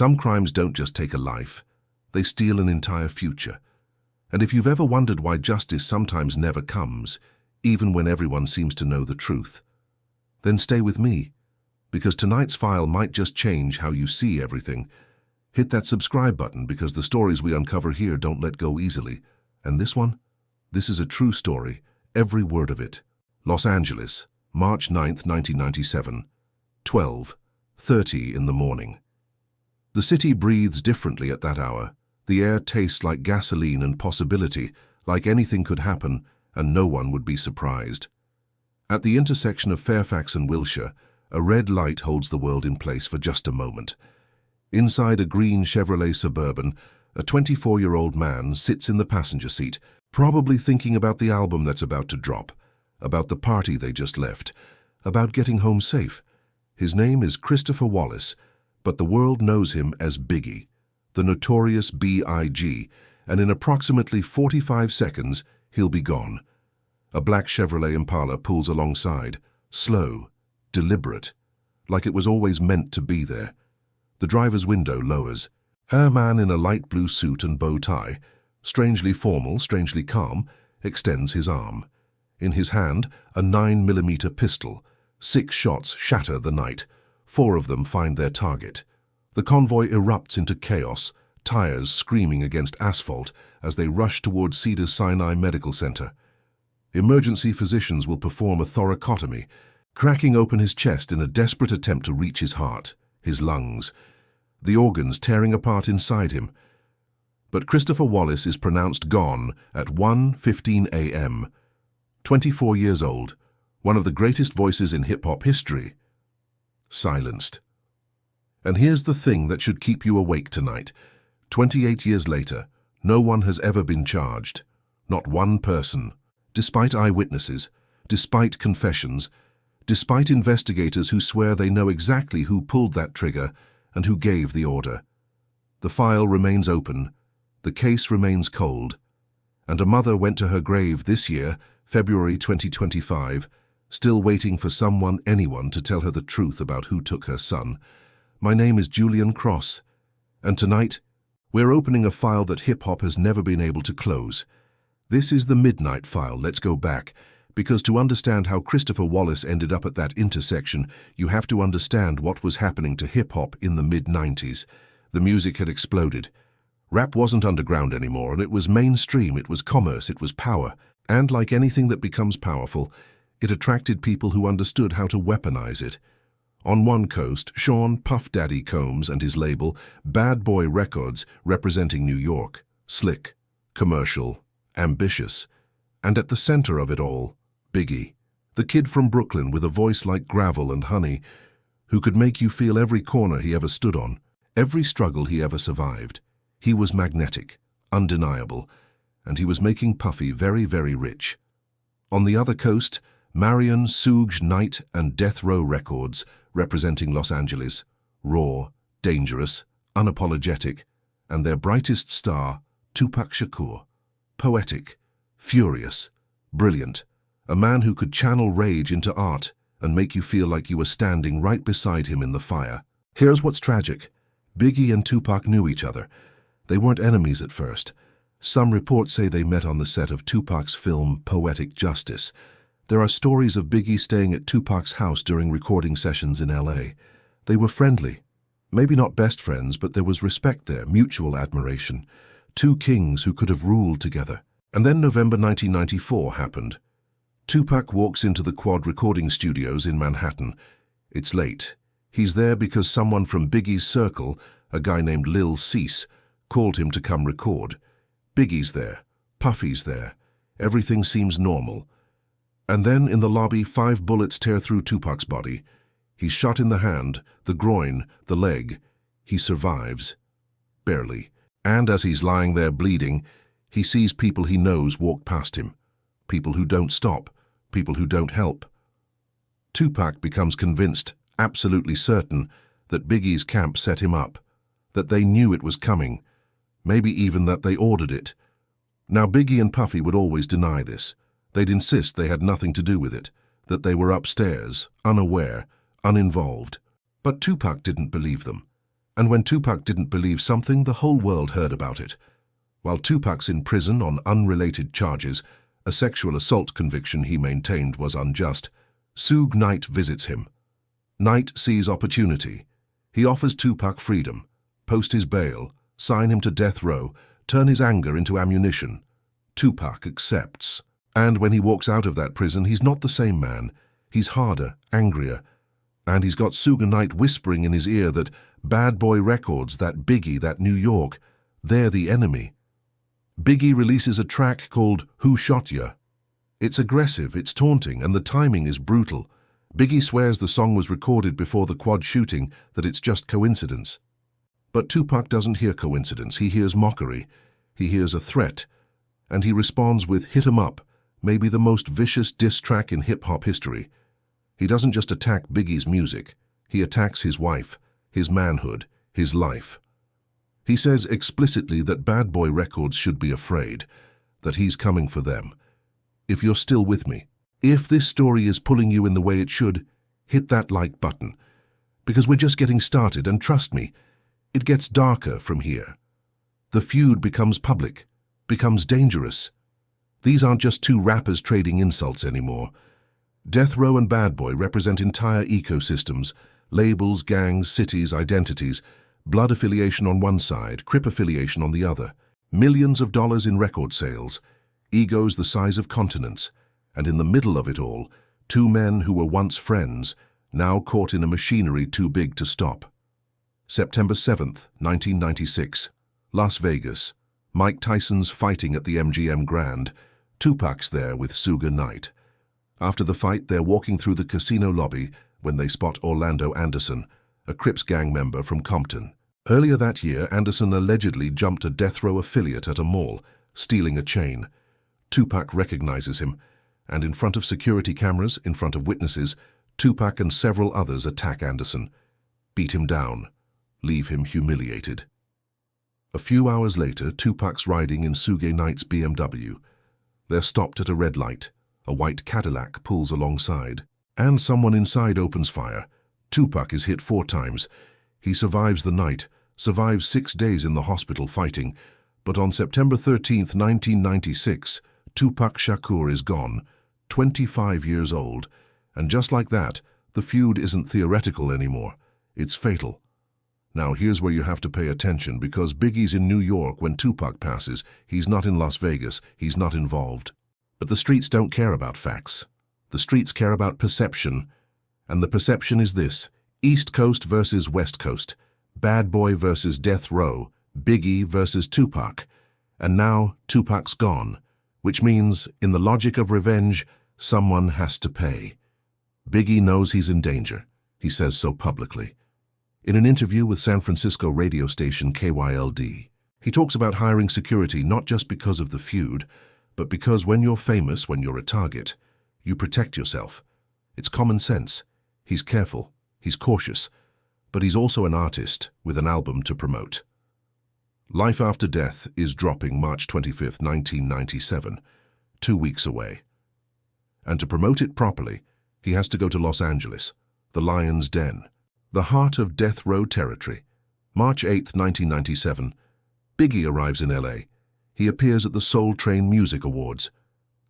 Some crimes don't just take a life, they steal an entire future. And if you've ever wondered why justice sometimes never comes, even when everyone seems to know the truth, then stay with me, because tonight's file might just change how you see everything. Hit that subscribe button because the stories we uncover here don't let go easily. And this one? This is a true story, every word of it. Los Angeles, March 9th, 1997, 12:30 in the morning. The city breathes differently at that hour. The air tastes like gasoline and possibility, like anything could happen and no one would be surprised. At the intersection of Fairfax and Wilshire, a red light holds the world in place for just a moment. Inside a green Chevrolet Suburban, a 24-year-old man sits in the passenger seat, probably thinking about the album that's about to drop, about the party they just left, about getting home safe. His name is Christopher Wallace, but the world knows him as Biggie, the Notorious B.I.G, and in approximately 45 seconds, he'll be gone. A black Chevrolet Impala pulls alongside, slow, deliberate, like it was always meant to be there. The driver's window lowers. A man in a light blue suit and bow tie, strangely formal, strangely calm, extends his arm. In his hand, a 9mm pistol. 6 shots shatter the night. 4 of them find their target. The convoy erupts into chaos, tires screaming against asphalt as they rush toward Cedars-Sinai Medical Center. Emergency physicians will perform a thoracotomy, cracking open his chest in a desperate attempt to reach his heart, his lungs, the organs tearing apart inside him. But Christopher Wallace is pronounced gone at 1:15 a.m. 24 years old, one of the greatest voices in hip-hop history, silenced. And here's the thing that should keep you awake tonight. 28 years later, no one has ever been charged. Not one person. Despite eyewitnesses, despite confessions, despite investigators who swear they know exactly who pulled that trigger and who gave the order. The file remains open, the case remains cold, and a mother went to her grave this year, February 2025, still waiting for anyone to tell her the truth about who took her son. My name is Julian Cross, and tonight, we're opening a file that hip-hop has never been able to close. This is the Midnight File. Let's go back, because to understand how Christopher Wallace ended up at that intersection, you have to understand what was happening to hip-hop in the mid-90s. The music had exploded. Rap wasn't underground anymore, and it was mainstream, it was commerce, it was power. And like anything that becomes powerful, it attracted people who understood how to weaponize it. On one coast, Sean Puff Daddy Combs and his label, Bad Boy Records, representing New York, slick, commercial, ambitious. And at the center of it all, Biggie, the kid from Brooklyn with a voice like gravel and honey, who could make you feel every corner he ever stood on, every struggle he ever survived. He was magnetic, undeniable, and he was making Puffy very, very rich. On the other coast, Marion, Suge, Knight, and Death Row Records, representing Los Angeles, raw, dangerous, unapologetic, and their brightest star, Tupac Shakur, poetic, furious, brilliant, a man who could channel rage into art and make you feel like you were standing right beside him in the fire. Here's what's tragic. Biggie and Tupac knew each other. They weren't enemies at first. Some reports say they met on the set of Tupac's film Poetic Justice. There are stories of Biggie staying at Tupac's house during recording sessions in L.A. They were friendly. Maybe not best friends, but there was respect there, mutual admiration. Two kings who could have ruled together. And then November 1994 happened. Tupac walks into the Quad recording studios in Manhattan. It's late. He's there because someone from Biggie's circle, a guy named Lil Cease, called him to come record. Biggie's there. Puffy's there. Everything seems normal. And then in the lobby, 5 bullets tear through Tupac's body. He's shot in the hand, the groin, the leg. He survives. Barely. And as he's lying there bleeding, he sees people he knows walk past him. People who don't stop. People who don't help. Tupac becomes convinced, absolutely certain, that Biggie's camp set him up, that they knew it was coming, maybe even that they ordered it. Now Biggie and Puffy would always deny this. They'd insist they had nothing to do with it, that they were upstairs, unaware, uninvolved. But Tupac didn't believe them. And when Tupac didn't believe something, the whole world heard about it. While Tupac's in prison on unrelated charges, a sexual assault conviction he maintained was unjust, Suge Knight visits him. Knight sees opportunity. He offers Tupac freedom, post his bail, sign him to death row, turn his anger into ammunition. Tupac accepts. And when he walks out of that prison, he's not the same man. He's harder, angrier. And he's got Suge Knight whispering in his ear that Bad Boy Records, that Biggie, that New York, they're the enemy. Biggie releases a track called Who Shot Ya? It's aggressive, it's taunting, and the timing is brutal. Biggie swears the song was recorded before the Quad shooting, that it's just coincidence. But Tupac doesn't hear coincidence, he hears mockery. He hears a threat. And he responds with Hit 'Em Up, maybe the most vicious diss track in hip-hop history. He doesn't just attack Biggie's music, he attacks his wife, his manhood, his life. He says explicitly that Bad Boy Records should be afraid, that he's coming for them. If you're still with me, if this story is pulling you in the way it should, hit that like button. Because we're just getting started, and trust me, it gets darker from here. The feud becomes public, becomes dangerous. These aren't just two rappers trading insults anymore. Death Row and Bad Boy represent entire ecosystems, labels, gangs, cities, identities, blood affiliation on one side, Crip affiliation on the other, millions of dollars in record sales, egos the size of continents, and in the middle of it all, two men who were once friends, now caught in a machinery too big to stop. September 7th, 1996, Las Vegas. Mike Tyson's fighting at the MGM Grand. Tupac's there with Suge Knight. After the fight, they're walking through the casino lobby when they spot Orlando Anderson, a Crips gang member from Compton. Earlier that year, Anderson allegedly jumped a death row affiliate at a mall, stealing a chain. Tupac recognizes him, and in front of security cameras, in front of witnesses, Tupac and several others attack Anderson, beat him down, leave him humiliated. A few hours later, Tupac's riding in Suge Knight's BMW. They're stopped at a red light. A white Cadillac pulls alongside, and someone inside opens fire. Tupac is hit 4 times. He survives the night, survives 6 days in the hospital fighting, but on September 13th, 1996, Tupac Shakur is gone, 25 years old, and just like that, the feud isn't theoretical anymore. It's fatal. Now here's where you have to pay attention, because Biggie's in New York when Tupac passes. He's not in Las Vegas. He's not involved. But the streets don't care about facts. The streets care about perception. And the perception is this: East Coast versus West Coast, Bad Boy versus Death Row, Biggie versus Tupac. And now Tupac's gone, which means, in the logic of revenge, someone has to pay. Biggie knows he's in danger. He says so publicly. In an interview with San Francisco radio station KYLD, he talks about hiring security not just because of the feud, but because when you're famous, when you're a target, you protect yourself. It's common sense. He's careful, he's cautious, but he's also an artist with an album to promote. Life After Death is dropping March 25th, 1997, 2 weeks away. And to promote it properly, he has to go to Los Angeles, the Lion's Den, the heart of death row territory. March 8th, 1997, Biggie arrives in LA. He appears at the Soul Train Music Awards.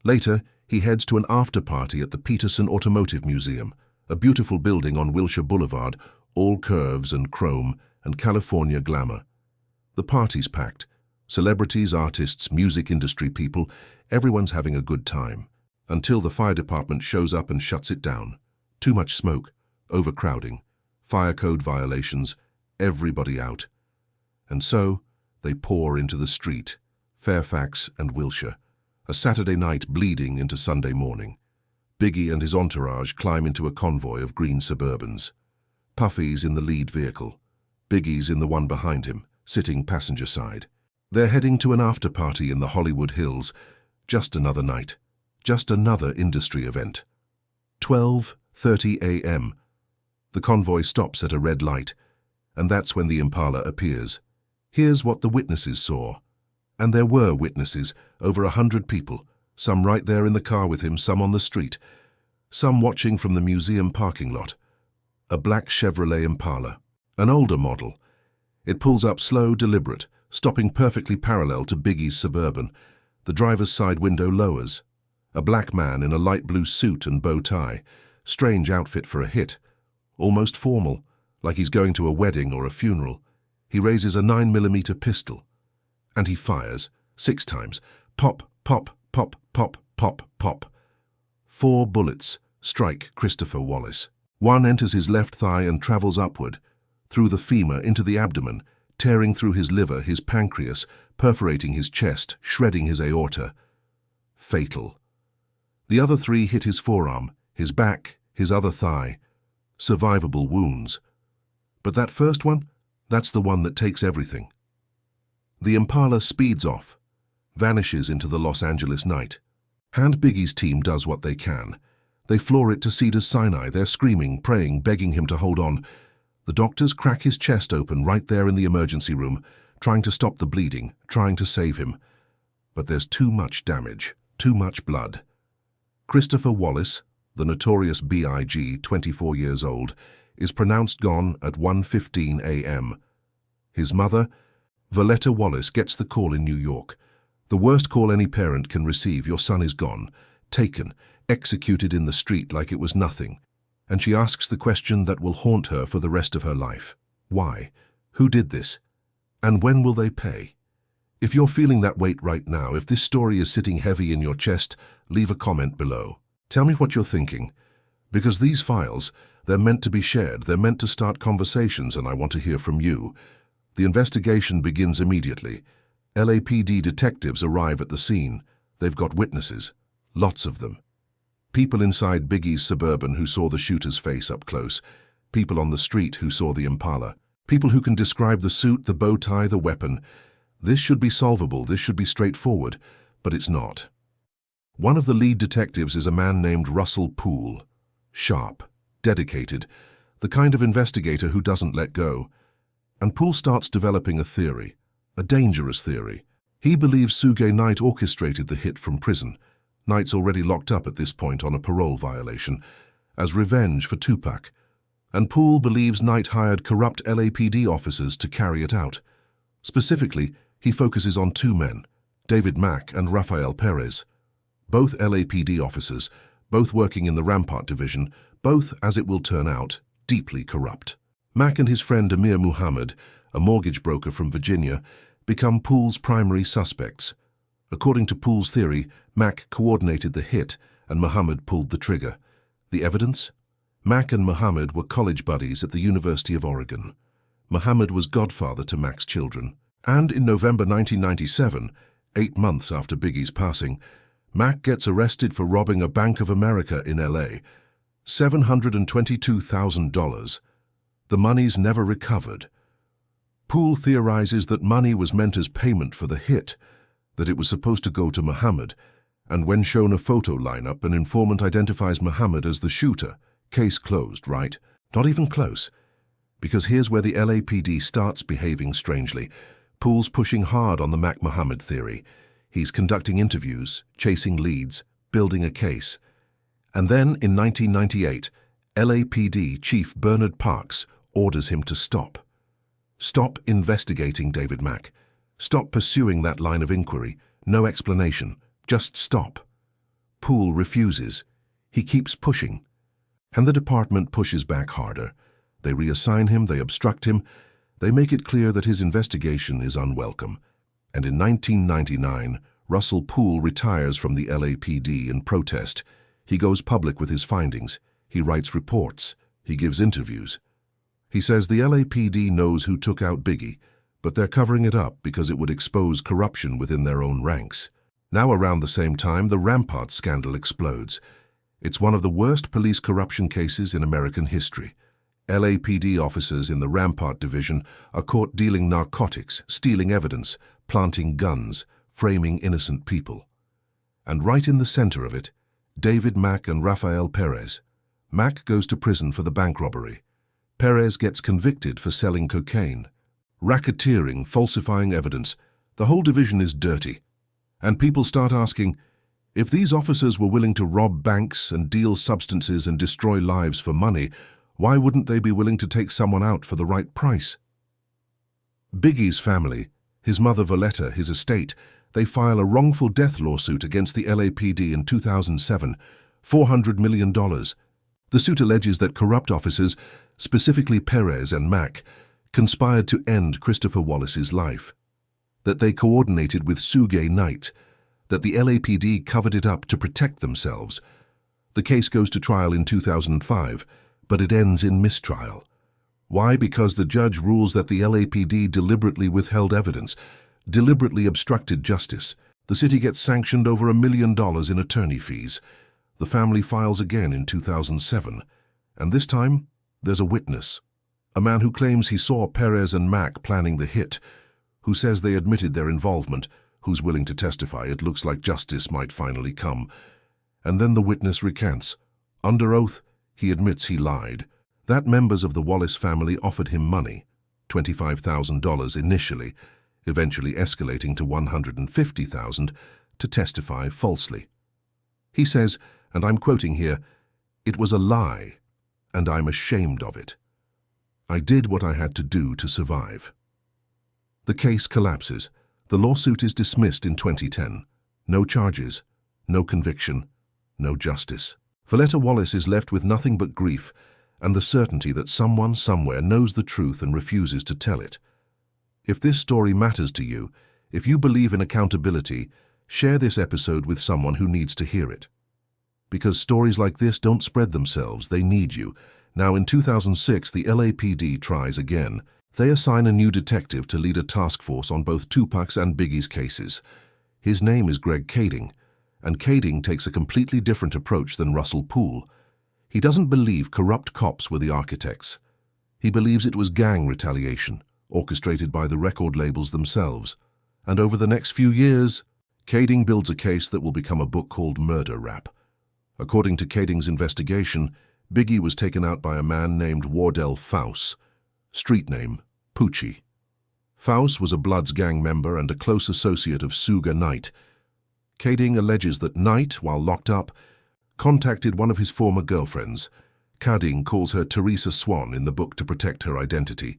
Later, he heads to an after-party at the Peterson Automotive Museum, a beautiful building on Wilshire Boulevard, all curves and chrome and California glamour. The party's packed. Celebrities, artists, music industry people, everyone's having a good time. Until the fire department shows up and shuts it down. Too much smoke, overcrowding, fire code violations, everybody out. And so, they pour into the street, Fairfax and Wilshire, a Saturday night bleeding into Sunday morning. Biggie and his entourage climb into a convoy of green Suburbans. Puffy's in the lead vehicle. Biggie's in the one behind him, sitting passenger side. They're heading to an after-party in the Hollywood Hills. Just another night. Just another industry event. 12:30 a.m. The convoy stops at a red light, and that's when the Impala appears. Here's what the witnesses saw. And there were witnesses, over 100 people, some right there in the car with him, some on the street, some watching from the museum parking lot. A black Chevrolet Impala, an older model. It pulls up slow, deliberate, stopping perfectly parallel to Biggie's Suburban. The driver's side window lowers. A black man in a light blue suit and bow tie. Strange outfit for a hit. Almost formal, like he's going to a wedding or a funeral. He raises a 9mm pistol. And he fires, 6 times. Pop, pop, pop, pop, pop, pop. 4 bullets strike Christopher Wallace. One enters his left thigh and travels upward, through the femur into the abdomen, tearing through his liver, his pancreas, perforating his chest, shredding his aorta. Fatal. The other 3 hit his forearm, his back, his other thigh. Survivable wounds. But that first one, that's the one that takes everything. The Impala speeds off, vanishes into the Los Angeles night. And Biggie's team does what they can. They floor it to Cedars-Sinai. They're screaming, praying, begging him to hold on. The doctors crack his chest open right there in the emergency room, trying to stop the bleeding, trying to save him. But there's too much damage, too much blood. Christopher Wallace, the Notorious B.I.G., 24 years old, is pronounced gone at 1:15 a.m. His mother, Valletta Wallace, gets the call in New York. The worst call any parent can receive: your son is gone, taken, executed in the street like it was nothing. And she asks the question that will haunt her for the rest of her life. Why? Who did this? And when will they pay? If you're feeling that weight right now, if this story is sitting heavy in your chest, leave a comment below. Tell me what you're thinking. Because these files, they're meant to be shared, they're meant to start conversations, and I want to hear from you. The investigation begins immediately. LAPD detectives arrive at the scene. They've got witnesses. Lots of them. People inside Biggie's Suburban who saw the shooter's face up close. People on the street who saw the Impala. People who can describe the suit, the bow tie, the weapon. This should be solvable, this should be straightforward, but it's not. One of the lead detectives is a man named Russell Poole. Sharp, dedicated, the kind of investigator who doesn't let go. And Poole starts developing a theory, a dangerous theory. He believes Suge Knight orchestrated the hit from prison. Knight's already locked up at this point on a parole violation, as revenge for Tupac. And Poole believes Knight hired corrupt LAPD officers to carry it out. Specifically, he focuses on 2 men, David Mack and Rafael Perez. Both LAPD officers, both working in the Rampart division, both, as it will turn out, deeply corrupt. Mack and his friend Amir Muhammad, a mortgage broker from Virginia, become Poole's primary suspects. According to Poole's theory, Mack coordinated the hit and Muhammad pulled the trigger. The evidence? Mack and Muhammad were college buddies at the University of Oregon. Muhammad was godfather to Mack's children. And in November 1997, 8 months after Biggie's passing, Mack gets arrested for robbing a Bank of America in L.A. $722,000. The money's never recovered. Poole theorizes that money was meant as payment for the hit, that it was supposed to go to Muhammad, and when shown a photo lineup, an informant identifies Muhammad as the shooter. Case closed, right? Not even close. Because here's where the LAPD starts behaving strangely. Poole's pushing hard on the Mack-Muhammad theory. He's conducting interviews, chasing leads, building a case. And then, in 1998, LAPD Chief Bernard Parks orders him to stop. Stop investigating David Mack. Stop pursuing that line of inquiry. No explanation. Just stop. Poole refuses. He keeps pushing. And the department pushes back harder. They reassign him, they obstruct him, they make it clear that his investigation is unwelcome. And in 1999, Russell Poole retires from the LAPD in protest. He goes public with his findings. He writes reports. He gives interviews. He says the LAPD knows who took out Biggie, but they're covering it up because it would expose corruption within their own ranks. Now, around the same time, the Rampart scandal explodes. It's one of the worst police corruption cases in American history. LAPD officers in the Rampart division are caught dealing narcotics, stealing evidence, planting guns, framing innocent people. And right in the center of it, David Mack and Rafael Perez. Mack goes to prison for the bank robbery. Perez gets convicted for selling cocaine. Racketeering, falsifying evidence. The whole division is dirty. And people start asking, if these officers were willing to rob banks and deal substances and destroy lives for money, why wouldn't they be willing to take someone out for the right price? Biggie's family, his mother Valletta, his estate, they file a wrongful death lawsuit against the LAPD in 2007, $400 million. The suit alleges that corrupt officers, specifically Perez and Mack, conspired to end Christopher Wallace's life, that they coordinated with Suge Knight, that the LAPD covered it up to protect themselves. The case goes to trial in 2005, but it ends in mistrial. Why? Because the judge rules that the LAPD deliberately withheld evidence, deliberately obstructed justice. The city gets sanctioned over $1 million in attorney fees. The family files again in 2007, and this time there's a witness, a man who claims he saw Perez and Mack planning the hit, who says they admitted their involvement, who's willing to testify. It looks like justice might finally come. And then the witness recants. Under oath, he admits he lied. That members of the Wallace family offered him money, $25,000 initially, eventually escalating to $150,000 to testify falsely. He says, and I'm quoting here, "It was a lie, and I'm ashamed of it. I did what I had to do to survive." The case collapses. The lawsuit is dismissed in 2010. No charges, no conviction, no justice. Valletta Wallace is left with nothing but grief and the certainty that someone somewhere knows the truth and refuses to tell it. If this story matters to you, if you believe in accountability, share this episode with someone who needs to hear it. Because stories like this don't spread themselves, they need you. Now in 2006, the LAPD tries again. They assign a new detective to lead a task force on both Tupac's and Biggie's cases. His name is Greg Kading, and Kading takes a completely different approach than Russell Poole. He doesn't believe corrupt cops were the architects. He believes it was gang retaliation, orchestrated by the record labels themselves. And over the next few years, Kading builds a case that will become a book called Murder Rap. According to Kading's investigation, Biggie was taken out by a man named Wardell Faust, street name Poochie. Faust was a Bloods gang member and a close associate of Suge Knight. Kading alleges that Knight, while locked up, contacted one of his former girlfriends. Kading calls her Teresa Swan in the book to protect her identity,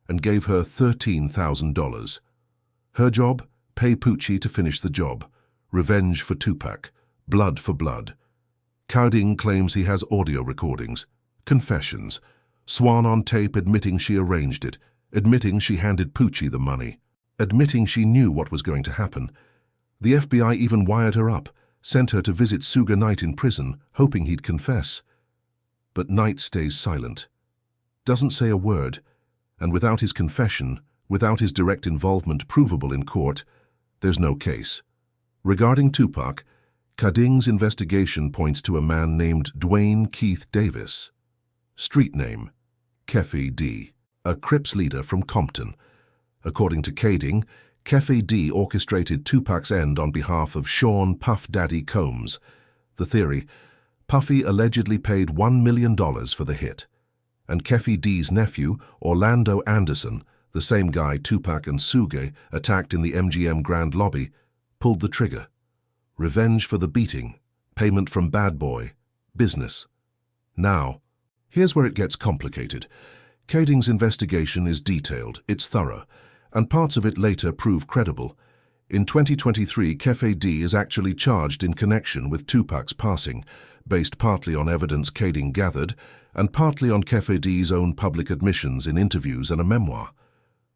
and gave her $13,000. Her job? Pay Poochie to finish the job. Revenge for Tupac. Blood for blood. Kading claims he has audio recordings, confessions, Swan on tape admitting she arranged it, admitting she handed Poochie the money, admitting she knew what was going to happen. The FBI even wired her up, sent her to visit Suge Knight in prison, hoping he'd confess. But Knight stays silent, doesn't say a word, and without his confession, without his direct involvement provable in court, there's no case. Regarding Tupac, Kading's investigation points to a man named Dwayne Keith Davis. Street name, Keffe D, a Crips leader from Compton. According to Kading, Keffe D orchestrated Tupac's end on behalf of Sean Puff Daddy Combs. The theory, Puffy allegedly paid $1 million for the hit, and Keffe D's nephew, Orlando Anderson, the same guy Tupac and Suge attacked in the MGM Grand Lobby, pulled the trigger. Revenge for the beating, payment from Bad Boy, business. Now, here's where it gets complicated. Kading's investigation is detailed, it's thorough, and parts of it later prove credible. In 2023, Keffe D is actually charged in connection with Tupac's passing, based partly on evidence Kading gathered, and partly on Keffe D's own public admissions in interviews and a memoir.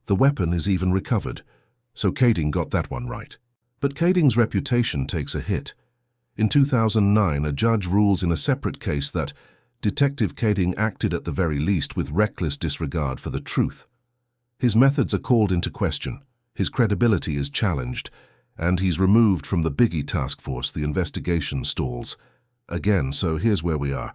The weapon is even recovered, so Kading got that one right. But Kading's reputation takes a hit. In 2009, a judge rules in a separate case that Detective Kading acted at the very least with reckless disregard for the truth. His methods are called into question, his credibility is challenged, and he's removed from the Biggie task force. The investigation stalls. Again, so here's where we are.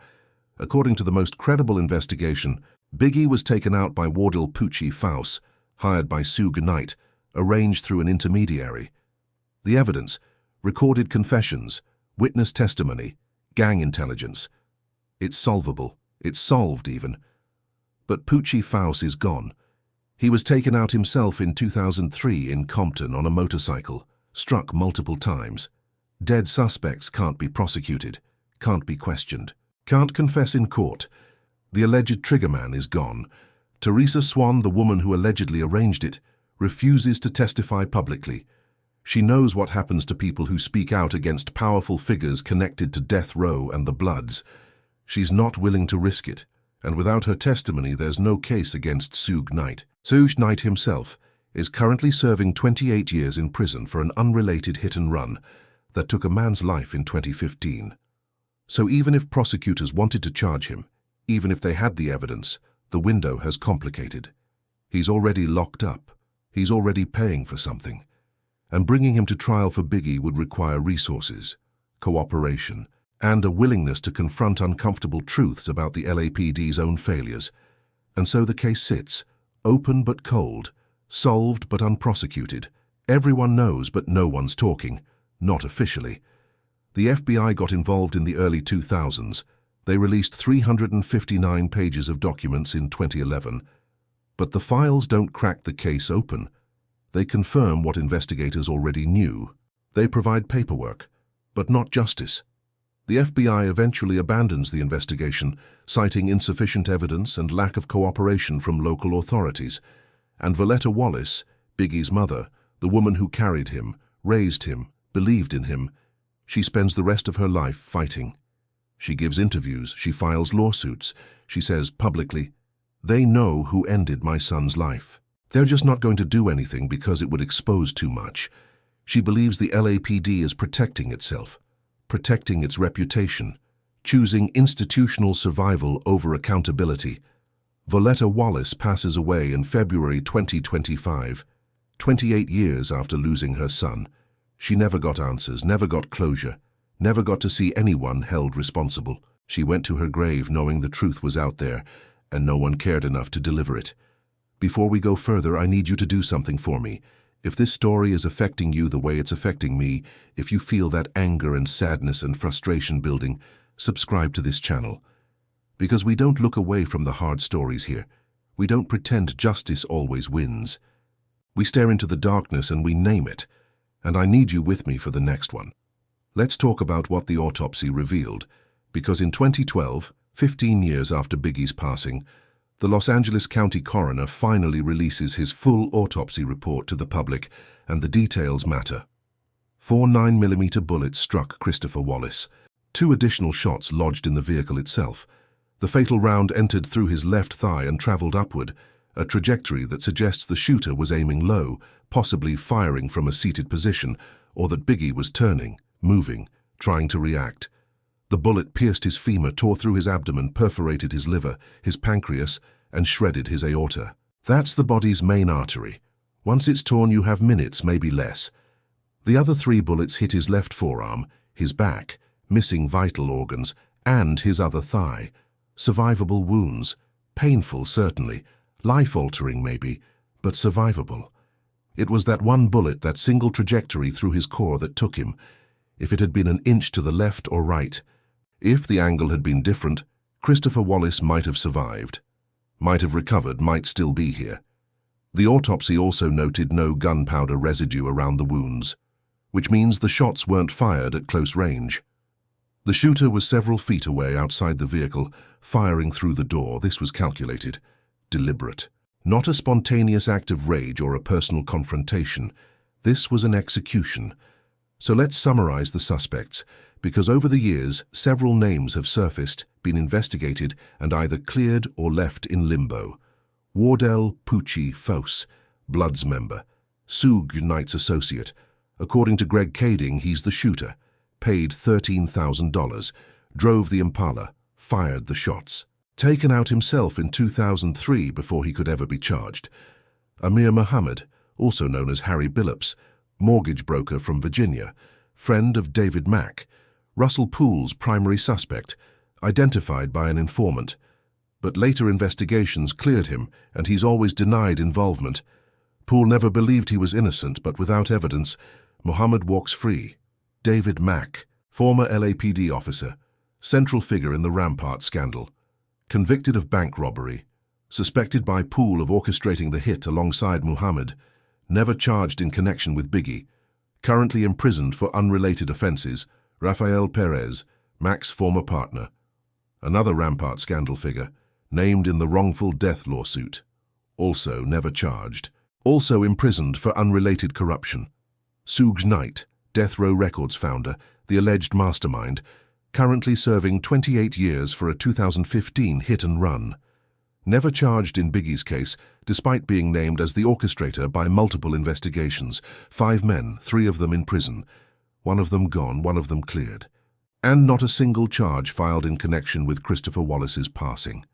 According to the most credible investigation, Biggie was taken out by Wardell Poochie Faust, hired by Suge Knight, arranged through an intermediary. The evidence, recorded confessions, witness testimony, gang intelligence. It's solvable. It's solved even. But Poochie Faust is gone. He was taken out himself in 2003 in Compton on a motorcycle, struck multiple times. Dead suspects can't be prosecuted, can't be questioned, can't confess in court. The alleged triggerman is gone. Teresa Swan, the woman who allegedly arranged it, refuses to testify publicly. She knows what happens to people who speak out against powerful figures connected to death row and the Bloods. She's not willing to risk it, and without her testimony there's no case against Suge Knight. Suge Knight himself is currently serving 28 years in prison for an unrelated hit-and-run that took a man's life in 2015. So even if prosecutors wanted to charge him, even if they had the evidence, the window has complicated. He's already locked up. He's already paying for something. And bringing him to trial for Biggie would require resources, cooperation, and a willingness to confront uncomfortable truths about the LAPD's own failures. And so the case sits, open but cold, solved but unprosecuted. Everyone knows but no one's talking, not officially. The FBI got involved in the early 2000s. They released 359 pages of documents in 2011. But the files don't crack the case open. They confirm what investigators already knew. They provide paperwork, but not justice. The FBI eventually abandons the investigation, citing insufficient evidence and lack of cooperation from local authorities. And Voletta Wallace, Biggie's mother, the woman who carried him, raised him, believed in him, she spends the rest of her life fighting. She gives interviews, she files lawsuits, she says publicly, "They know who ended my son's life. They're just not going to do anything because it would expose too much." She believes the LAPD is protecting itself, protecting its reputation, choosing institutional survival over accountability. Voletta Wallace passes away in February 2025, 28 years after losing her son. She never got answers, never got closure, never got to see anyone held responsible. She went to her grave knowing the truth was out there, and no one cared enough to deliver it. Before we go further, I need you to do something for me. If this story is affecting you the way it's affecting me, if you feel that anger and sadness and frustration building, subscribe to this channel. Because we don't look away from the hard stories here. We don't pretend justice always wins. We stare into the darkness and we name it. And I need you with me for the next one. Let's talk about what the autopsy revealed, because in 2012, 15 years after Biggie's passing, the Los Angeles County coroner finally releases his full autopsy report to the public, and the details matter. 4 9mm bullets struck Christopher Wallace. 2 additional shots lodged in the vehicle itself. The fatal round entered through his left thigh and traveled upward, a trajectory that suggests the shooter was aiming low, possibly firing from a seated position, or that Biggie was turning, moving, trying to react. The bullet pierced his femur, tore through his abdomen, perforated his liver, his pancreas, and shredded his aorta. That's the body's main artery. Once it's torn, you have minutes, maybe less. The other 3 bullets hit his left forearm, his back, missing vital organs, and his other thigh. Survivable wounds. Painful, certainly. Life-altering, maybe, but survivable. It was that one bullet, that single trajectory through his core that took him. If it had been an inch to the left or right, if the angle had been different, Christopher Wallace might have survived, might have recovered, might still be here. The autopsy also noted no gunpowder residue around the wounds, which means the shots weren't fired at close range. The shooter was several feet away outside the vehicle, firing through the door. This was calculated, deliberate. Not a spontaneous act of rage or a personal confrontation. This was an execution. So let's summarize the suspects, because over the years, several names have surfaced, been investigated, and either cleared or left in limbo. Wardell Pucci Foss, Bloods member. Suge Knight's associate. According to Greg Kading, he's the shooter. Paid $13,000. Drove the Impala. Fired the shots. Taken out himself in 2003 before he could ever be charged. Amir Muhammad, also known as Harry Billups, mortgage broker from Virginia, friend of David Mack, Russell Poole's primary suspect, identified by an informant. But later investigations cleared him, and he's always denied involvement. Poole never believed he was innocent, but without evidence, Muhammad walks free. David Mack, former LAPD officer, central figure in the Rampart scandal. Convicted of bank robbery, suspected by Poole of orchestrating the hit alongside Muhammad, never charged in connection with Biggie, currently imprisoned for unrelated offenses, Rafael Perez, Mack's former partner. Another Rampart scandal figure, named in the wrongful death lawsuit, also never charged. Also imprisoned for unrelated corruption. Suge Knight, Death Row Records founder, the alleged mastermind, currently serving 28 years for a 2015 hit and run. Never charged in Biggie's case, despite being named as the orchestrator by multiple investigations. 5 men, 3 of them in prison. 1 of them gone, 1 of them cleared. And not a single charge filed in connection with Christopher Wallace's passing.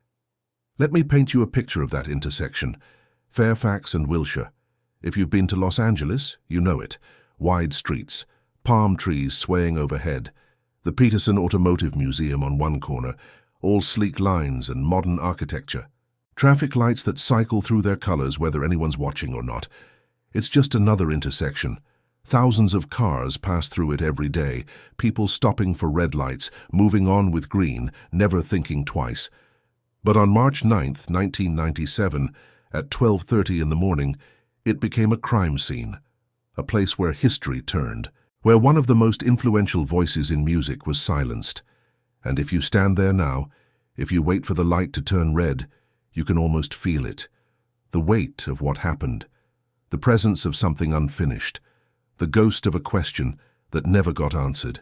Let me paint you a picture of that intersection. Fairfax and Wilshire. If you've been to Los Angeles, you know it. Wide streets, palm trees swaying overhead, the Peterson Automotive Museum on one corner, all sleek lines and modern architecture. Traffic lights that cycle through their colors whether anyone's watching or not. It's just another intersection. Thousands of cars pass through it every day, people stopping for red lights, moving on with green, never thinking twice. But on March 9th, 1997, at 12:30 in the morning, it became a crime scene, a place where history turned, where one of the most influential voices in music was silenced. And if you stand there now, if you wait for the light to turn red, you can almost feel it. The weight of what happened, the presence of something unfinished, the ghost of a question that never got answered.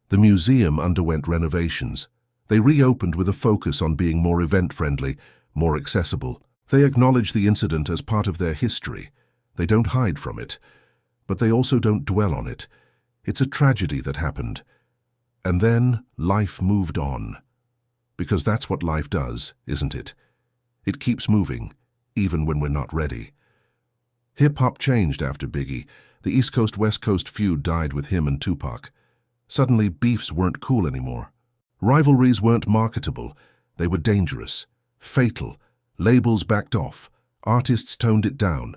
The museum underwent renovations. They reopened with a focus on being more event-friendly, more accessible. They acknowledge the incident as part of their history. They don't hide from it, but they also don't dwell on it. It's a tragedy that happened. And then life moved on. Because that's what life does, isn't it? It keeps moving, even when we're not ready. Hip-hop changed after Biggie. The East Coast-West Coast feud died with him and Tupac. Suddenly, beefs weren't cool anymore. Rivalries weren't marketable. They were dangerous, fatal. Labels backed off. Artists toned it down.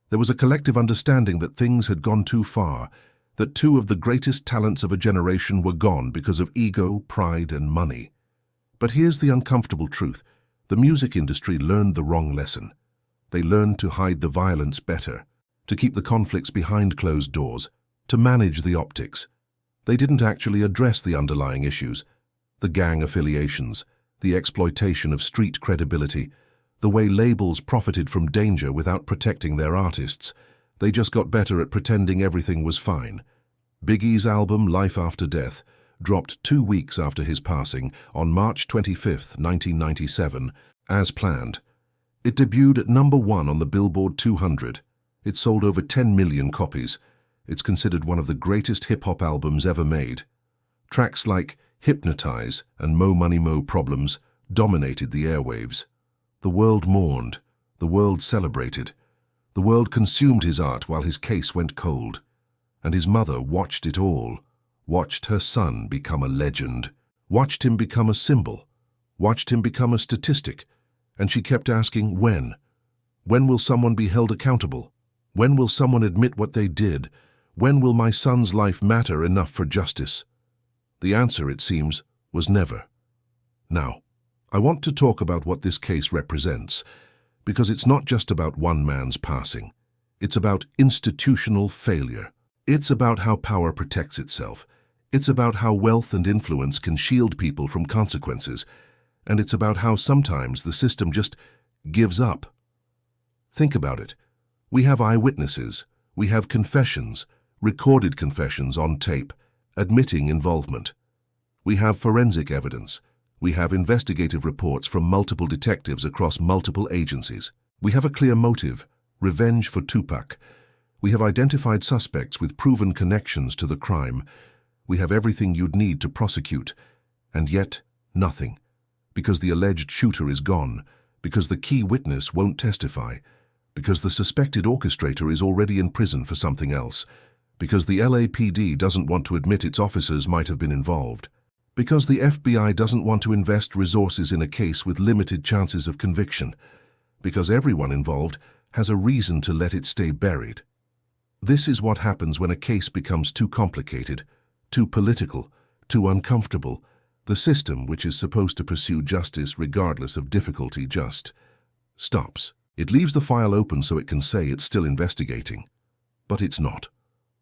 There was a collective understanding that things had gone too far, that 2 of the greatest talents of a generation were gone because of ego, pride, and money. But here's the uncomfortable truth. The music industry learned the wrong lesson. They learned to hide the violence better, to keep the conflicts behind closed doors, to manage the optics. They didn't actually address the underlying issues, the gang affiliations, the exploitation of street credibility, the way labels profited from danger without protecting their artists. They just got better at pretending everything was fine. Biggie's album, Life After Death, dropped 2 weeks after his passing on March 25, 1997, as planned. It debuted at #1 on the Billboard 200. It sold over 10 million copies. It's considered one of the greatest hip-hop albums ever made. Tracks like Hypnotize and Mo Money Mo Problems dominated the airwaves. The world mourned. The world celebrated. The world consumed his art while his case went cold. And his mother watched it all. Watched her son become a legend, watched him become a symbol, watched him become a statistic, and she kept asking, when? When will someone be held accountable? When will someone admit what they did? When will my son's life matter enough for justice? The answer, it seems, was never. Now, I want to talk about what this case represents, because it's not just about one man's passing. It's about institutional failure. It's about how power protects itself. It's about how wealth and influence can shield people from consequences, and it's about how sometimes the system just gives up. Think about it. We have eyewitnesses, we have confessions, recorded confessions on tape, admitting involvement. We have forensic evidence. We have investigative reports from multiple detectives across multiple agencies. We have a clear motive, revenge for Tupac. We have identified suspects with proven connections to the crime. We have everything you'd need to prosecute, and yet nothing, because the alleged shooter is gone, because the key witness won't testify, because the suspected orchestrator is already in prison for something else, because the LAPD doesn't want to admit its officers might have been involved, because the FBI doesn't want to invest resources in a case with limited chances of conviction, because everyone involved has a reason to let it stay buried. This is what happens when a case becomes too complicated, too political, too uncomfortable. The system, which is supposed to pursue justice regardless of difficulty, just stops. It leaves the file open so it can say it's still investigating. But it's not.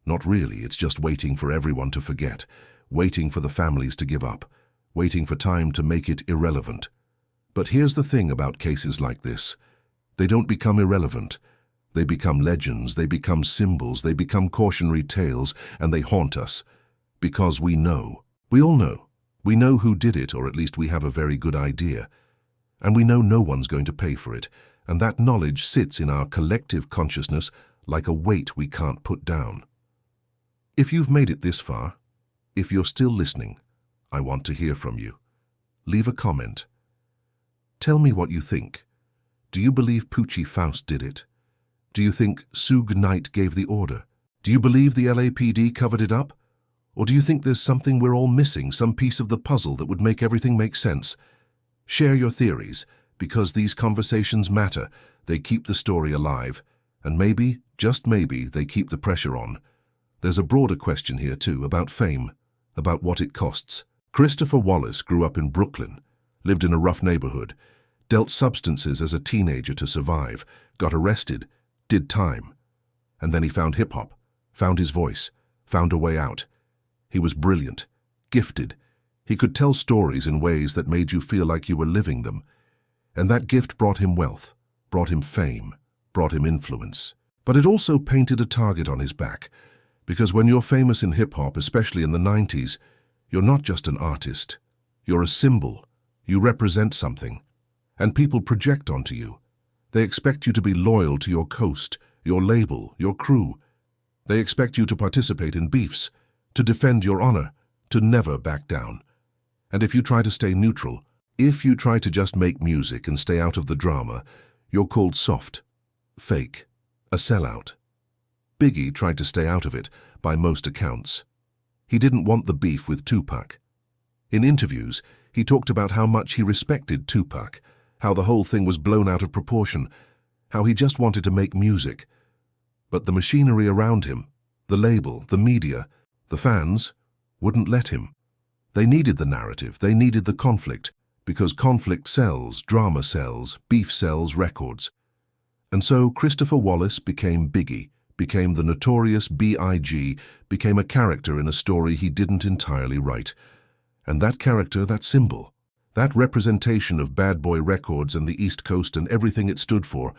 Not really. It's just waiting for everyone to forget, waiting for the families to give up, waiting for time to make it irrelevant. But here's the thing about cases like this. They don't become irrelevant. They become legends, they become symbols, they become cautionary tales, and they haunt us. Because we know. We all know. We know who did it, or at least we have a very good idea. And we know no one's going to pay for it, and that knowledge sits in our collective consciousness like a weight we can't put down. If you've made it this far, if you're still listening, I want to hear from you. Leave a comment. Tell me what you think. Do you believe Poochie Faust did it? Do you think Suge Knight gave the order? Do you believe the LAPD covered it up? Or do you think there's something we're all missing, some piece of the puzzle that would make everything make sense? Share your theories, because these conversations matter. They keep the story alive. And maybe, just maybe, they keep the pressure on. There's a broader question here too, about fame, about what it costs. Christopher Wallace grew up in Brooklyn, lived in a rough neighborhood, dealt substances as a teenager to survive, got arrested, did time. And then he found hip-hop, found his voice, found a way out. He was brilliant, gifted. He could tell stories in ways that made you feel like you were living them. And that gift brought him wealth, brought him fame, brought him influence. But it also painted a target on his back, because when you're famous in hip-hop, especially in the 90s, you're not just an artist. You're a symbol. You represent something. And people project onto you. They expect you to be loyal to your coast, your label, your crew. They expect you to participate in beefs, to defend your honor, to never back down. And if you try to stay neutral, if you try to just make music and stay out of the drama, you're called soft, fake, a sellout. Biggie tried to stay out of it, by most accounts. He didn't want the beef with Tupac. In interviews, he talked about how much he respected Tupac, how the whole thing was blown out of proportion, how he just wanted to make music. But the machinery around him, the label, the media, the fans, wouldn't let him. They needed the narrative, they needed the conflict, because conflict sells, drama sells, beef sells records. And so Christopher Wallace became Biggie, became the Notorious B.I.G, became a character in a story he didn't entirely write. And that character, that symbol, that representation of Bad Boy Records and the East Coast and everything it stood for,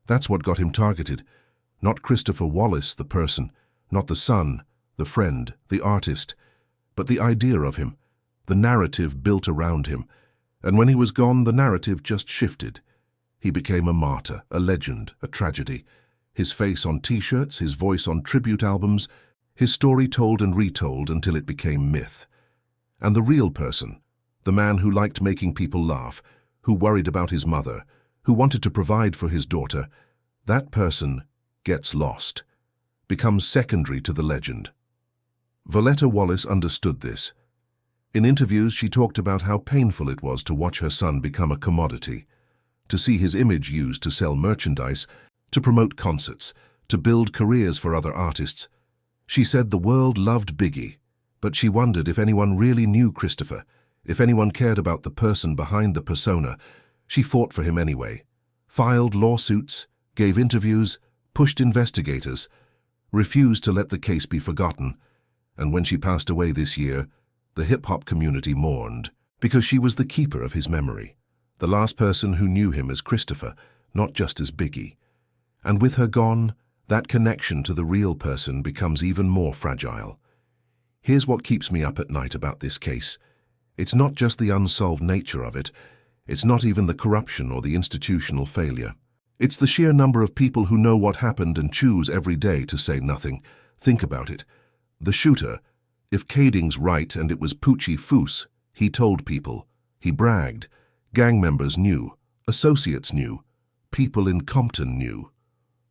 that's what got him targeted. Not Christopher Wallace, the person, not the son, the friend, the artist, but the idea of him, the narrative built around him. And when he was gone, the narrative just shifted. He became a martyr, a legend, a tragedy. His face on t-shirts, his voice on tribute albums, his story told and retold until it became myth. And the real person, the man who liked making people laugh, who worried about his mother, who wanted to provide for his daughter, that person gets lost, becomes secondary to the legend. Voletta Wallace understood this. In interviews, she talked about how painful it was to watch her son become a commodity, to see his image used to sell merchandise, to promote concerts, to build careers for other artists. She said the world loved Biggie, but she wondered if anyone really knew Christopher, if anyone cared about the person behind the persona. She fought for him anyway, filed lawsuits, gave interviews, pushed investigators, refused to let the case be forgotten. And when she passed away this year, the hip-hop community mourned, because she was the keeper of his memory, the last person who knew him as Christopher, not just as Biggie. And with her gone, that connection to the real person becomes even more fragile. Here's what keeps me up at night about this case. It's not just the unsolved nature of it. It's not even the corruption or the institutional failure. It's the sheer number of people who know what happened and choose every day to say nothing. Think about it. The shooter, if Kading's right and it was Poochie Faust, he told people. He bragged. Gang members knew. Associates knew. People in Compton knew.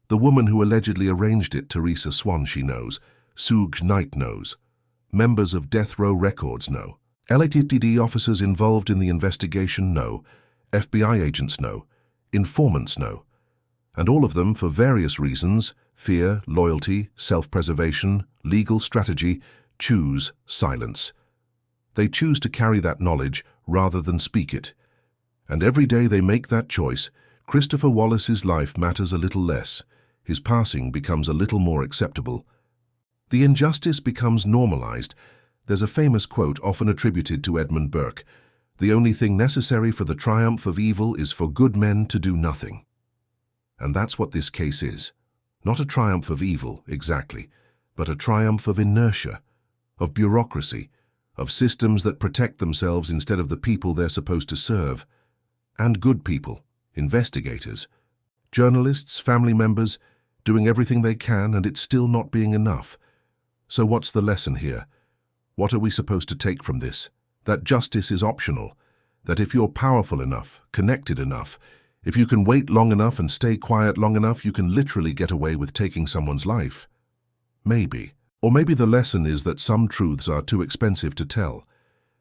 The woman who allegedly arranged it, Teresa Swan, she knows. Suge Knight knows. Members of Death Row Records know. LAPD officers involved in the investigation know. FBI agents know. Informants know. And all of them, for various reasons, fear, loyalty, self-preservation, legal strategy, choose silence. They choose to carry that knowledge rather than speak it. And every day they make that choice, Christopher Wallace's life matters a little less. His passing becomes a little more acceptable. The injustice becomes normalized. There's a famous quote often attributed to Edmund Burke. The only thing necessary for the triumph of evil is for good men to do nothing. And that's what this case is. Not a triumph of evil, exactly, but a triumph of inertia, of bureaucracy, of systems that protect themselves instead of the people they're supposed to serve. And good people, investigators, journalists, family members, doing everything they can, and it's still not being enough. So what's the lesson here? What are we supposed to take from this? That justice is optional, that if you're powerful enough, connected enough, if you can wait long enough and stay quiet long enough, you can literally get away with taking someone's life. Maybe. Or maybe the lesson is that some truths are too expensive to tell,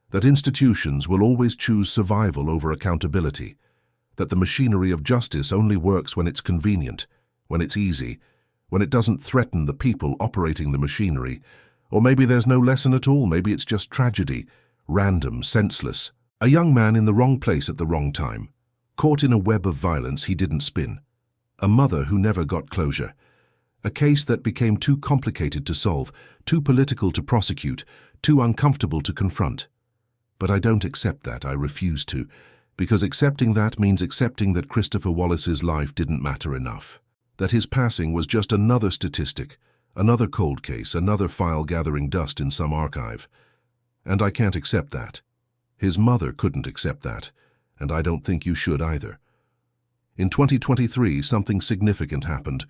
that institutions will always choose survival over accountability, that the machinery of justice only works when it's convenient, when it's easy, when it doesn't threaten the people operating the machinery. Or maybe there's no lesson at all, maybe it's just tragedy, random, senseless. A young man in the wrong place at the wrong time, caught in a web of violence he didn't spin. A mother who never got closure. A case that became too complicated to solve, too political to prosecute, too uncomfortable to confront. But I don't accept that, I refuse to, because accepting that means accepting that Christopher Wallace's life didn't matter enough, that his passing was just another statistic, another cold case, another file gathering dust in some archive. And I can't accept that. His mother couldn't accept that, and I don't think you should either. In 2023, something significant happened.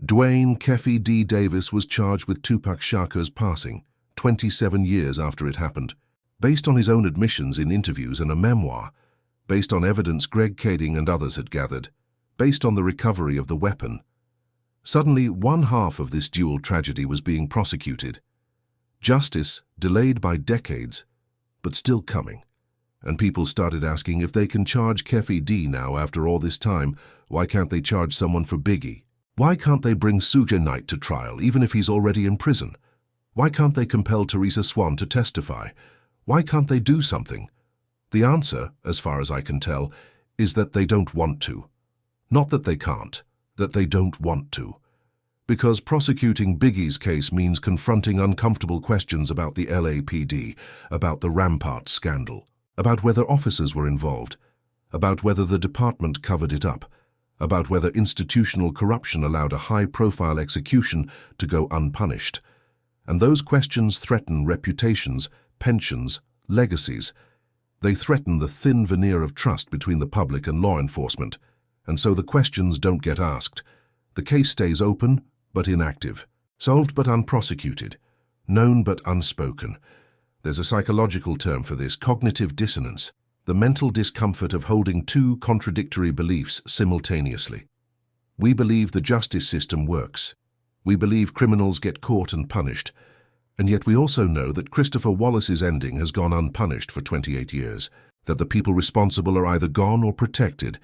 Dwayne Keffe D. Davis was charged with Tupac Shakur's passing, 27 years after it happened. Based on his own admissions in interviews and a memoir, based on evidence Greg Kading and others had gathered, based on the recovery of the weapon. Suddenly, one half of this dual tragedy was being prosecuted. Justice, delayed by decades, but still coming. And people started asking if they can charge Keffe D now after all this time, why can't they charge someone for Biggie? Why can't they bring Suge Knight to trial, even if he's already in prison? Why can't they compel Teresa Swan to testify? Why can't they do something? The answer, as far as I can tell, is that they don't want to. Not that they can't, that they don't want to. Because prosecuting Biggie's case means confronting uncomfortable questions about the LAPD, about the Rampart scandal, about whether officers were involved, about whether the department covered it up, about whether institutional corruption allowed a high-profile execution to go unpunished. And those questions threaten reputations, pensions, legacies. They threaten the thin veneer of trust between the public and law enforcement, and so the questions don't get asked. The case stays open but inactive, solved but unprosecuted, known but unspoken. There's a psychological term for this, cognitive dissonance, the mental discomfort of holding two contradictory beliefs simultaneously. We believe the justice system works. We believe criminals get caught and punished. And yet we also know that Christopher Wallace's ending has gone unpunished for 28 years, that the people responsible are either gone or protected,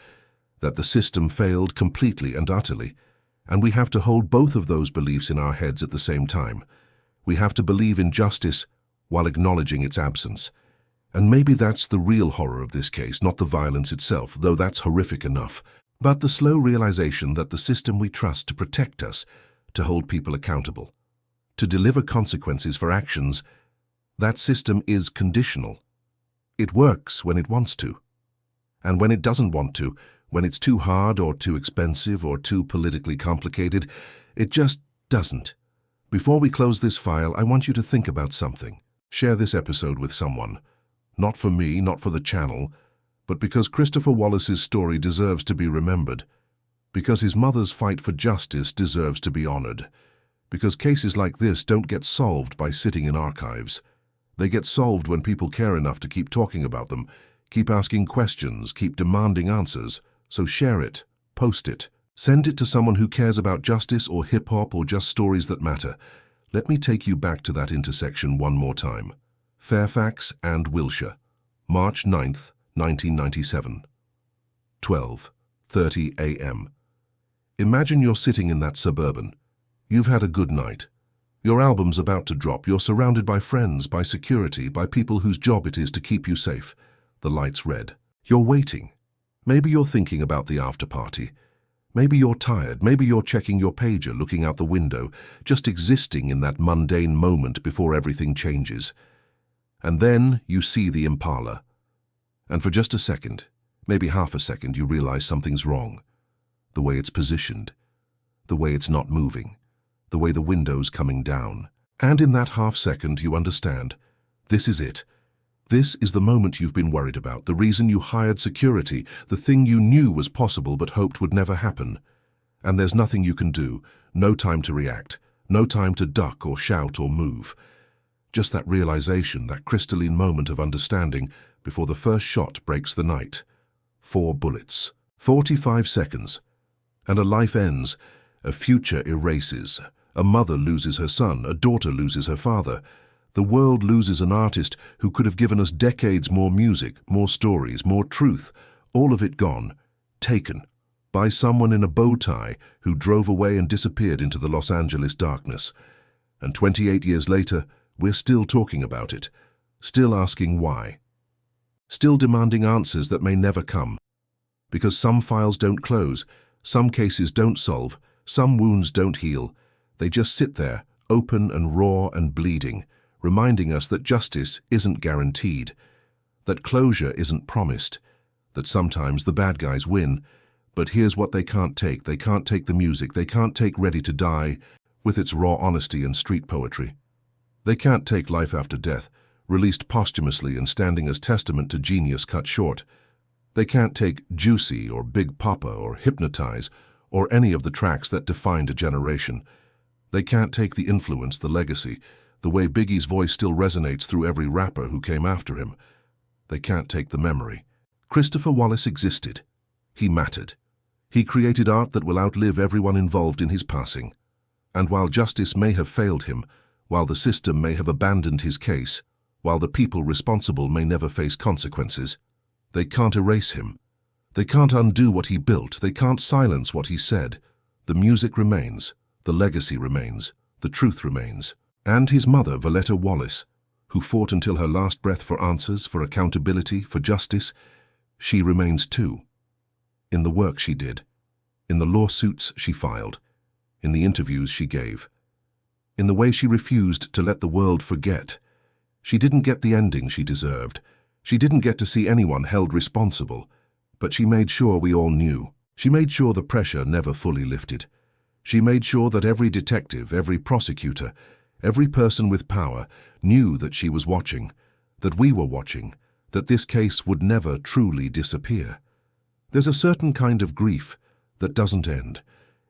that the system failed completely and utterly. And we have to hold both of those beliefs in our heads at the same time. We have to believe in justice while acknowledging its absence. And maybe that's the real horror of this case, not the violence itself, though that's horrific enough, but the slow realization that the system we trust to protect us, to hold people accountable, to deliver consequences for actions, that system is conditional. It works when it wants to. And when it doesn't want to, when it's too hard or too expensive or too politically complicated, it just doesn't. Before we close this file, I want you to think about something. Share this episode with someone. Not for me, not for the channel, but because Christopher Wallace's story deserves to be remembered, because his mother's fight for justice deserves to be honored, because cases like this don't get solved by sitting in archives. They get solved when people care enough to keep talking about them, keep asking questions, keep demanding answers. So share it, post it, send it to someone who cares about justice or hip-hop or just stories that matter. Let me take you back to that intersection one more time. Fairfax and Wilshire, March 9th, 1997. 12:30 a.m. Imagine you're sitting in that Suburban. You've had a good night. Your album's about to drop. You're surrounded by friends, by security, by people whose job it is to keep you safe. The light's red. You're waiting. Maybe you're thinking about the after-party. Maybe you're tired. Maybe you're checking your pager, looking out the window, just existing in that mundane moment before everything changes. And then you see the Impala. And for just a second, maybe half a second, you realize something's wrong. The way it's positioned. the way it's not moving, the way the window's coming down. And in that half-second you understand, this is it. This is the moment you've been worried about, the reason you hired security, the thing you knew was possible but hoped would never happen. And there's nothing you can do, no time to react, no time to duck or shout or move. Just that realization, that crystalline moment of understanding before the first shot breaks the night. 4 bullets, 45 seconds, and a life ends, a future erases. A mother loses her son, a daughter loses her father. The world loses an artist who could have given us decades more music, more stories, more truth, all of it gone, taken, by someone in a bow tie who drove away and disappeared into the Los Angeles darkness. And 28 years later, we're still talking about it, still asking why, still demanding answers that may never come. Because some files don't close, some cases don't solve, some wounds don't heal. They just sit there, open and raw and bleeding, reminding us that justice isn't guaranteed, that closure isn't promised, that sometimes the bad guys win. But here's what they can't take. They can't take the music. They can't take Ready to Die with its raw honesty and street poetry. They can't take Life After Death, released posthumously and standing as testament to genius cut short. They can't take Juicy or Big Papa or Hypnotize or any of the tracks that defined a generation. They can't take the influence, the legacy, the way Biggie's voice still resonates through every rapper who came after him. They can't take the memory. Christopher Wallace existed. He mattered. He created art that will outlive everyone involved in his passing. And while justice may have failed him, while the system may have abandoned his case, while the people responsible may never face consequences, they can't erase him. They can't undo what he built. They can't silence what he said. The music remains. The legacy remains. The truth remains. And his mother, Voletta Wallace, who fought until her last breath for answers, for accountability, for justice, she remains too. In the work she did, in the lawsuits she filed, in the interviews she gave, in the way she refused to let the world forget. She didn't get the ending she deserved. She didn't get to see anyone held responsible, but she made sure we all knew. She made sure the pressure never fully lifted. She made sure that every detective, every prosecutor, every person with power knew that she was watching, that we were watching, that this case would never truly disappear. There's a certain kind of grief that doesn't end.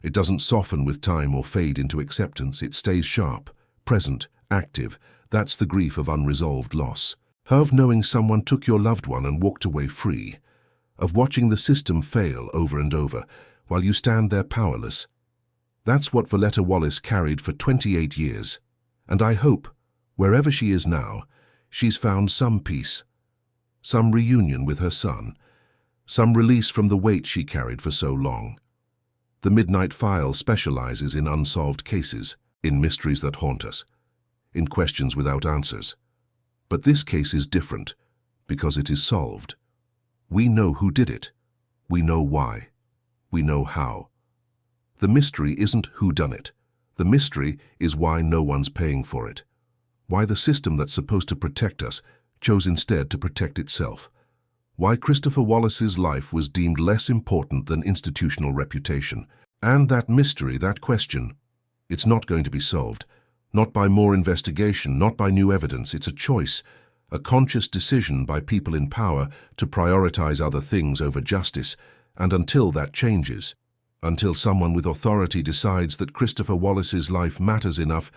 It doesn't soften with time or fade into acceptance. It stays sharp, present, active. That's the grief of unresolved loss. Of knowing someone took your loved one and walked away free. Of watching the system fail over and over while you stand there powerless. That's what Voletta Wallace carried for 28 years. And I hope, wherever she is now, she's found some peace, some reunion with her son, some release from the weight she carried for so long. The Midnight File specializes in unsolved cases, in mysteries that haunt us, in questions without answers. But this case is different because it is solved. We know who did it. We know why. We know how. The mystery isn't who done it. The mystery is why no one's paying for it. Why the system that's supposed to protect us chose instead to protect itself. Why Christopher Wallace's life was deemed less important than institutional reputation. And that mystery, that question, it's not going to be solved. Not by more investigation, not by new evidence. It's a choice, a conscious decision by people in power to prioritize other things over justice. And until that changes, until someone with authority decides that Christopher Wallace's life matters enough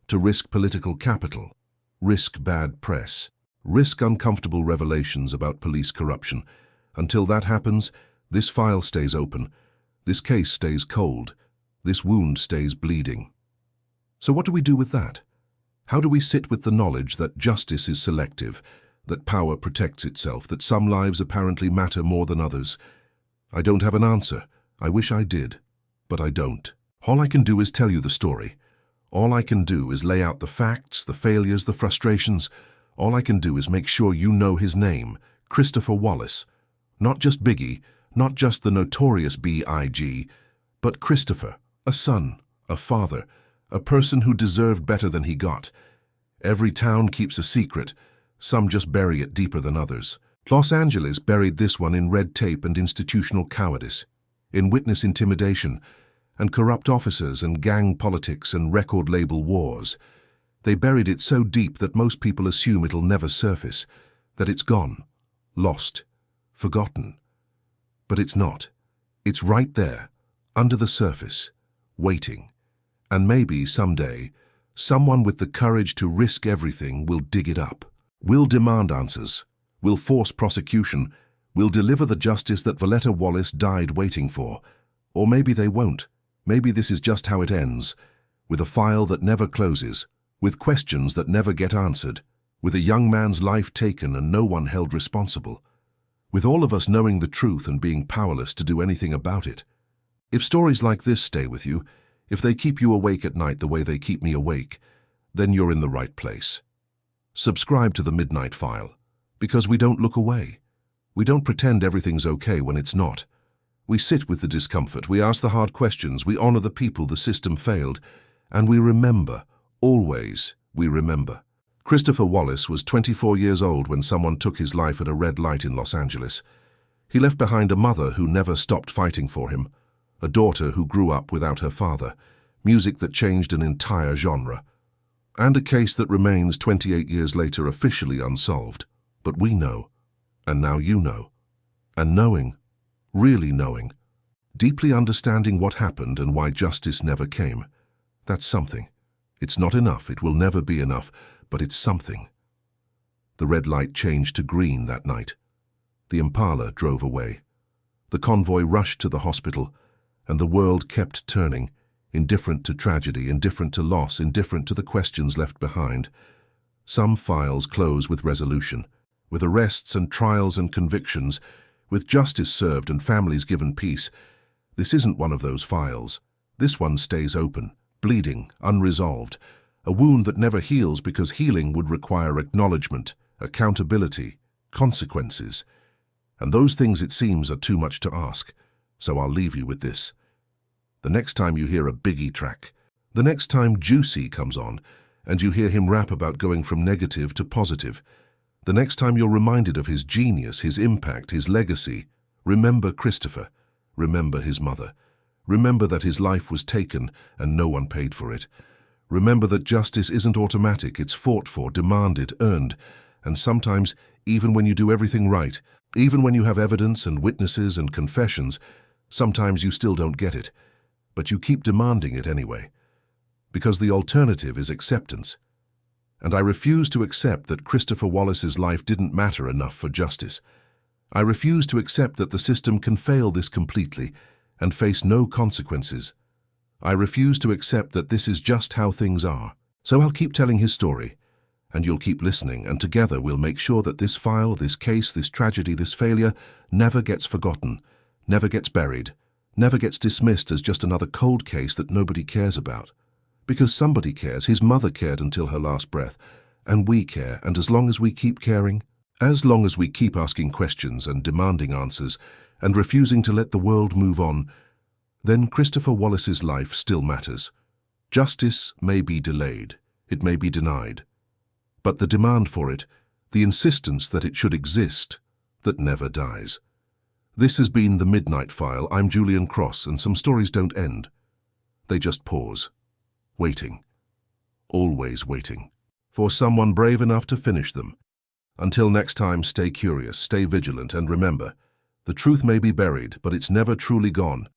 to risk political capital, risk bad press, risk uncomfortable revelations about police corruption. Until that happens, this file stays open, this case stays cold, this wound stays bleeding. So what do we do with that? How do we sit with the knowledge that justice is selective, that power protects itself, that some lives apparently matter more than others? I don't have an answer. I wish I did, but I don't. All I can do is tell you the story. All I can do is lay out the facts, the failures, the frustrations. All I can do is make sure you know his name, Christopher Wallace. Not just Biggie, not just the Notorious B.I.G, but Christopher, a son, a father, a person who deserved better than he got. Every town keeps a secret. Some just bury it deeper than others. Los Angeles buried this one in red tape and institutional cowardice, in witness intimidation, and corrupt officers and gang politics and record label wars. They buried it so deep that most people assume it'll never surface, that it's gone, lost, forgotten. But it's not. It's right there, under the surface, waiting. And maybe someday, someone with the courage to risk everything will dig it up. Will demand answers, will force prosecution, will deliver the justice that Valletta Wallace died waiting for. Or maybe they won't. Maybe this is just how it ends, with a file that never closes, with questions that never get answered, with a young man's life taken and no one held responsible, with all of us knowing the truth and being powerless to do anything about it. If stories like this stay with you, if they keep you awake at night the way they keep me awake, then you're in the right place. Subscribe to the Midnight File, because we don't look away. We don't pretend everything's okay when it's not. We sit with the discomfort, we ask the hard questions, we honor the people the system failed, and we remember, always we remember. Christopher Wallace was 24 years old when someone took his life at a red light in Los Angeles. He left behind a mother who never stopped fighting for him, a daughter who grew up without her father, music that changed an entire genre, and a case that remains 28 years later officially unsolved. But we know, and now you know. And knowing, really knowing, deeply understanding what happened and why justice never came, that's something. It's not enough, it will never be enough, but it's something. The red light changed to green that night. The Impala drove away. The convoy rushed to the hospital, and the world kept turning, indifferent to tragedy, indifferent to loss, indifferent to the questions left behind. Some files close with resolution, with arrests and trials and convictions, with justice served and families given peace. This isn't one of those files. This one stays open, bleeding, unresolved, a wound that never heals because healing would require acknowledgement, accountability, consequences. And those things, it seems, are too much to ask, so I'll leave you with this. The next time you hear a Biggie track, the next time Juicy comes on, and you hear him rap about going from negative to positive, the next time you're reminded of his genius, his impact, his legacy, remember Christopher, remember his mother. Remember that his life was taken and no one paid for it. Remember that justice isn't automatic, it's fought for, demanded, earned, and sometimes, even when you do everything right, even when you have evidence and witnesses and confessions, sometimes you still don't get it, but you keep demanding it anyway. Because the alternative is acceptance. And I refuse to accept that Christopher Wallace's life didn't matter enough for justice. I refuse to accept that the system can fail this completely and face no consequences. I refuse to accept that this is just how things are. So I'll keep telling his story, and you'll keep listening, and together we'll make sure that this file, this case, this tragedy, this failure never gets forgotten, never gets buried, never gets dismissed as just another cold case that nobody cares about. Because somebody cares, his mother cared until her last breath, and we care, and as long as we keep caring, as long as we keep asking questions and demanding answers, and refusing to let the world move on, then Christopher Wallace's life still matters. Justice may be delayed, it may be denied, but the demand for it, the insistence that it should exist, that never dies. This has been The Midnight File. I'm Julian Cross, and some stories don't end. They just pause, waiting, always waiting, for someone brave enough to finish them. Until next time, stay curious, stay vigilant, and remember, the truth may be buried, but it's never truly gone.